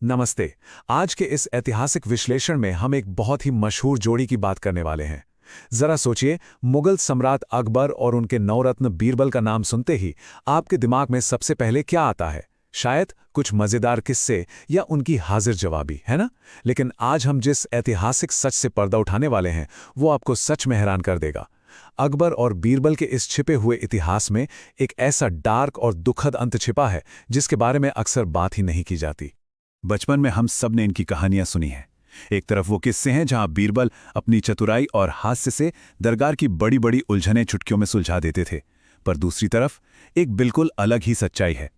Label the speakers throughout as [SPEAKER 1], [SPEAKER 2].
[SPEAKER 1] नमस्ते। आज के इस ऐतिहासिक विश्लेषण में हम एक बहुत ही मशहूर जोड़ी की बात करने वाले हैं। जरा सोचिए, मुगल सम्राट अकबर और उनके नवरत्न बीरबल का नाम सुनते ही आपके दिमाग में सबसे पहले क्या आता है? शायद कुछ मजेदार किस्से या उनकी हाजिर जवाबी, है ना? लेकिन आज हम जिस ऐतिहासिक सच से पर्दा उठाने वाले हैं, वो आपको सच में हैरान कर देगा। अकबर और बीरबल के इस छिपे हुए इतिहास में एक ऐसा डार्क और दुखद अंत छिपा है जिसके बारे में अक्सर बात ही नहीं की जाती।
[SPEAKER 2] बचपन में हम सब ने इनकी कहानियां सुनी हैं। एक तरफ वो किस्से हैं जहां बीरबल अपनी चतुराई और हास्य से दरबार की बड़ी बड़ी उलझनें चुटकियों में सुलझा देते थे, पर दूसरी तरफ एक बिल्कुल अलग ही सच्चाई है।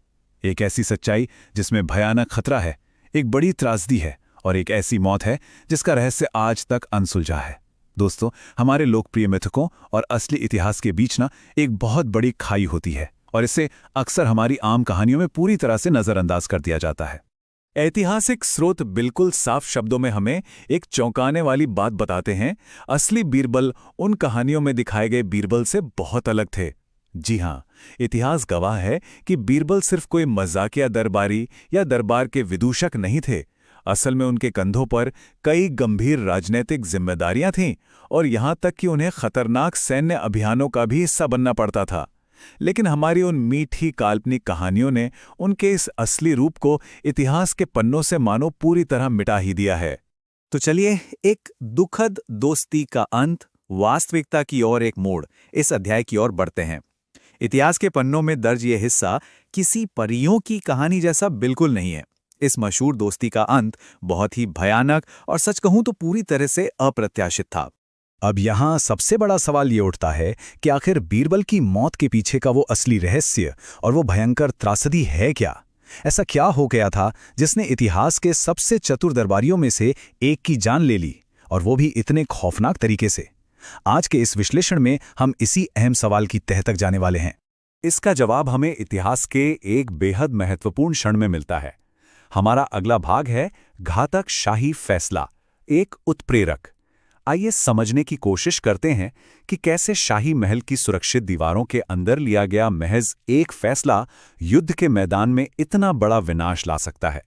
[SPEAKER 2] एक ऐसी सच्चाई जिसमें भयानक खतरा है, एक बड़ी त्रासदी है और एक ऐसी मौत है जिसका रहस्य आज तक अनसुलझा है। दोस्तों, हमारे लोकप्रिय मिथकों और असली इतिहास के बीच एक बहुत बड़ी खाई होती है और इसे अक्सर हमारी आम कहानियों में पूरी तरह से नजरअंदाज कर दिया जाता है।
[SPEAKER 3] ऐतिहासिक स्रोत बिल्कुल साफ शब्दों में हमें एक चौंकाने वाली बात बताते हैं। असली बीरबल उन कहानियों में दिखाए गए बीरबल से बहुत अलग थे। जी हां, इतिहास गवाह है कि बीरबल सिर्फ कोई मजाकिया दरबारी या दरबार के विदूषक नहीं थे। असल में उनके कंधों पर कई गंभीर राजनीतिक जिम्मेदारियां थीं और यहां तक कि उन्हें खतरनाक सैन्य अभियानों का भी हिस्सा बनना पड़ता था। लेकिन हमारी उन मीठी काल्पनिक कहानियों ने उनके इस असली रूप को इतिहास के पन्नों से मानो पूरी तरह मिटा ही दिया है। तो चलिए, एक दुखद दोस्ती का अंत, वास्तविकता की ओर एक मोड़, इस अध्याय की ओर बढ़ते हैं। इतिहास के पन्नों में दर्ज ये हिस्सा किसी परियों की कहानी जैसा बिल्कुल नहीं है। इस मशहूर दोस्ती का अंत बहुत ही भयानक और सच कहूं तो पूरी तरह से अप्रत्याशित था।
[SPEAKER 2] अब यहाँ सबसे बड़ा सवाल ये उठता है कि आखिर बीरबल की मौत के पीछे का वो असली रहस्य और वो भयंकर त्रासदी है क्या? ऐसा क्या हो गया था जिसने इतिहास के सबसे चतुर दरबारियों में से एक की जान ले ली, और वो भी इतने खौफनाक तरीके से? आज के इस विश्लेषण में हम इसी अहम सवाल की तह तक जाने वाले हैं।
[SPEAKER 3] इसका जवाब हमें इतिहास के एक बेहद महत्वपूर्ण क्षण में मिलता है। हमारा अगला भाग है घातक शाही फैसला, एक उत्प्रेरक। आइए समझने की कोशिश करते हैं कि कैसे शाही महल की सुरक्षित दीवारों के अंदर लिया गया महज एक फैसला युद्ध के मैदान में इतना बड़ा विनाश ला सकता है।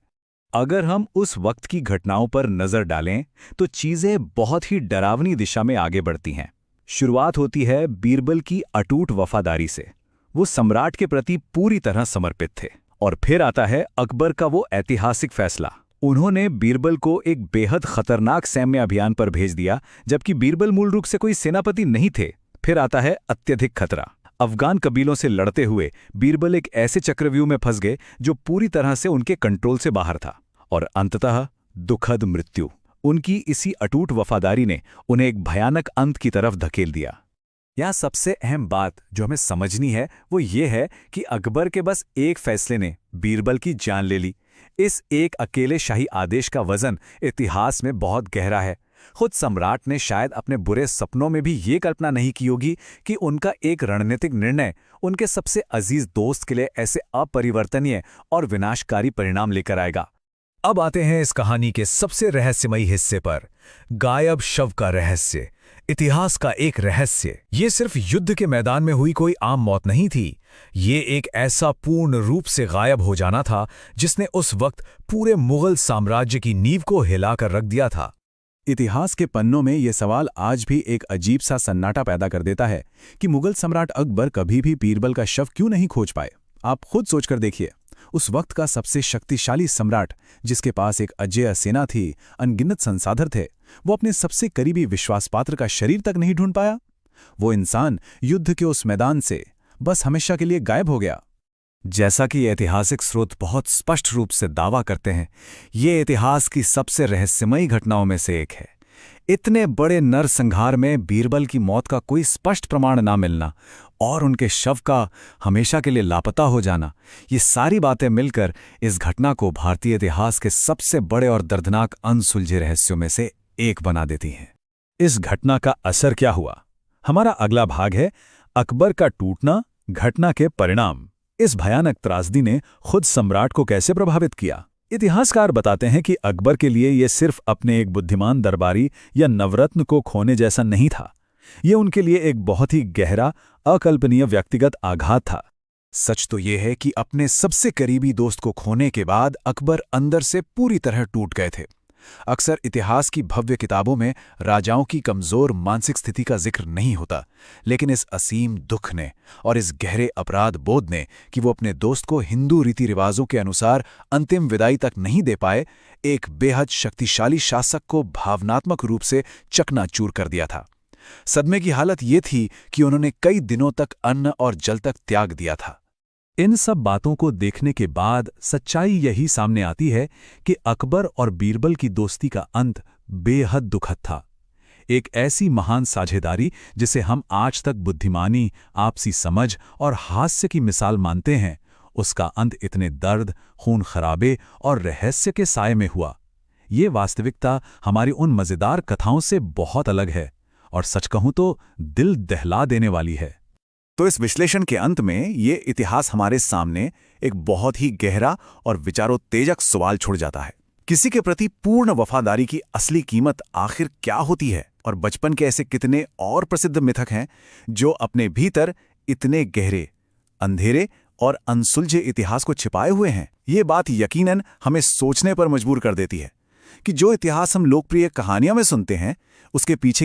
[SPEAKER 3] अगर हम उस वक्त की घटनाओं पर नजर डालें तो चीजें बहुत ही डरावनी दिशा में आगे बढ़ती हैं। शुरुआत होती है बीरबल की अटूट वफादारी से। वो सम्राट के प्रति पूरी तरह समर्पित थे। और फिर आता है अकबर का वो ऐतिहासिक फैसला। उन्होंने बीरबल को एक बेहद खतरनाक सैन्य अभियान पर भेज दिया, जबकि बीरबल मूल रूप से कोई सेनापति नहीं थे। फिर आता है अत्यधिक खतरा। अफगान कबीलों से लड़ते हुए बीरबल एक ऐसे चक्रव्यूह में फंस गए जो पूरी तरह से उनके कंट्रोल से बाहर था। और अंततः दुखद मृत्यु। उनकी इसी अटूट वफादारी ने उन्हें एक भयानक अंत की तरफ धकेल दिया। यहाँ सबसे अहम बात जो हमें समझनी है वो ये है कि अकबर के बस एक फैसले ने बीरबल की जान ले ली। इस एक अकेले शाही आदेश का वजन इतिहास में बहुत गहरा है। खुद सम्राट ने शायद अपने बुरे सपनों में भी ये कल्पना नहीं की होगी कि उनका एक रणनीतिक निर्णय उनके सबसे अजीज दोस्त के लिए ऐसे अपरिवर्तनीय और विनाशकारी परिणाम लेकर आएगा।
[SPEAKER 1] अब आते हैं इस कहानी के सबसे रहस्यमयी हिस्से पर, गायब शव का रहस्य। इतिहास का एक रहस्य। ये सिर्फ युद्ध के मैदान में हुई कोई आम मौत नहीं थी। ये एक ऐसा पूर्ण रूप से गायब हो जाना था जिसने उस वक्त पूरे मुगल साम्राज्य की नींव को हिलाकर रख दिया था।
[SPEAKER 2] इतिहास के पन्नों में ये सवाल आज भी एक अजीब सा सन्नाटा पैदा कर देता है कि मुगल सम्राट अकबर कभी भी बीरबल का शव क्यों नहीं खोज पाए। आप खुद सोचकर देखिए, उस वक्त का सबसे शक्तिशाली सम्राट, जिसके पास एक अजेय सेना थी, अनगिनत संसाधन थे, वो अपने सबसे करीबी विश्वासपात्र का शरीर तक नहीं ढूंढ पाया। वो इंसान युद्ध के उस मैदान से बस हमेशा के लिए गायब हो गया।
[SPEAKER 3] जैसा कि ऐतिहासिक स्रोत बहुत स्पष्ट रूप से दावा करते हैं, ये इतिहास की सबसे रहस्यमयी घटनाओं में से एक है। इतने बड़े नरसंहार में बीरबल की मौत का कोई स्पष्ट प्रमाण ना मिलना और उनके शव का हमेशा के लिए लापता हो जाना, ये सारी बातें मिलकर इस घटना को भारतीय इतिहास के सबसे बड़े और दर्दनाक अनसुलझे रहस्यों में से एक बना देती हैं।
[SPEAKER 2] इस घटना का असर क्या हुआ? हमारा अगला भाग है अकबर का टूटना, घटना के परिणाम। इस भयानक त्रासदी ने खुद सम्राट को कैसे प्रभावित किया? इतिहासकार बताते हैं कि अकबर के लिए यह सिर्फ अपने एक बुद्धिमान दरबारी या नवरत्न को खोने जैसा नहीं था। ये उनके लिए एक बहुत ही गहरा, अकल्पनीय व्यक्तिगत आघात था। सच तो ये है कि अपने सबसे करीबी दोस्त को खोने के बाद अकबर अंदर से पूरी तरह टूट गए थे। अक्सर इतिहास की भव्य किताबों में राजाओं की कमजोर मानसिक स्थिति का जिक्र नहीं होता, लेकिन इस असीम दुख ने और इस गहरे अपराध बोध ने कि वो अपने दोस्त को हिंदू रीति रिवाजों के अनुसार अंतिम विदाई तक नहीं दे पाए, एक बेहद शक्तिशाली शासक को भावनात्मक रूप से चकनाचूर कर दिया था। सदमे की हालत ये थी कि उन्होंने कई दिनों तक अन्न और जल तक त्याग दिया था।
[SPEAKER 3] इन सब बातों को देखने के बाद सच्चाई यही सामने आती है कि अकबर और बीरबल की दोस्ती का अंत बेहद दुखद था। एक ऐसी महान साझेदारी जिसे हम आज तक बुद्धिमानी, आपसी समझ और हास्य की मिसाल मानते हैं, उसका अंत इतने दर्द, खून खराबे और रहस्य के साए में हुआ। ये वास्तविकता हमारी उन मज़ेदार कथाओं से बहुत अलग है और सच कहूं तो दिल दहला देने वाली है।
[SPEAKER 2] तो इस विश्लेषण के अंत में ये इतिहास हमारे सामने एक बहुत ही गहरा और विचारोत्तेजक सवाल छोड़ जाता है। किसी के प्रति पूर्ण वफादारी की असली कीमत आखिर क्या होती है? और बचपन के ऐसे कितने और प्रसिद्ध मिथक हैं जो अपने भीतर इतने गहरे, अंधेरे और अनसुलझे इतिहास को छिपाए हुए हैं? ये बात यकीनन हमें सोचने पर मजबूर कर देती है कि जो इतिहास हम लोकप्रिय कहानियों में सुनते हैं, उसके पीछे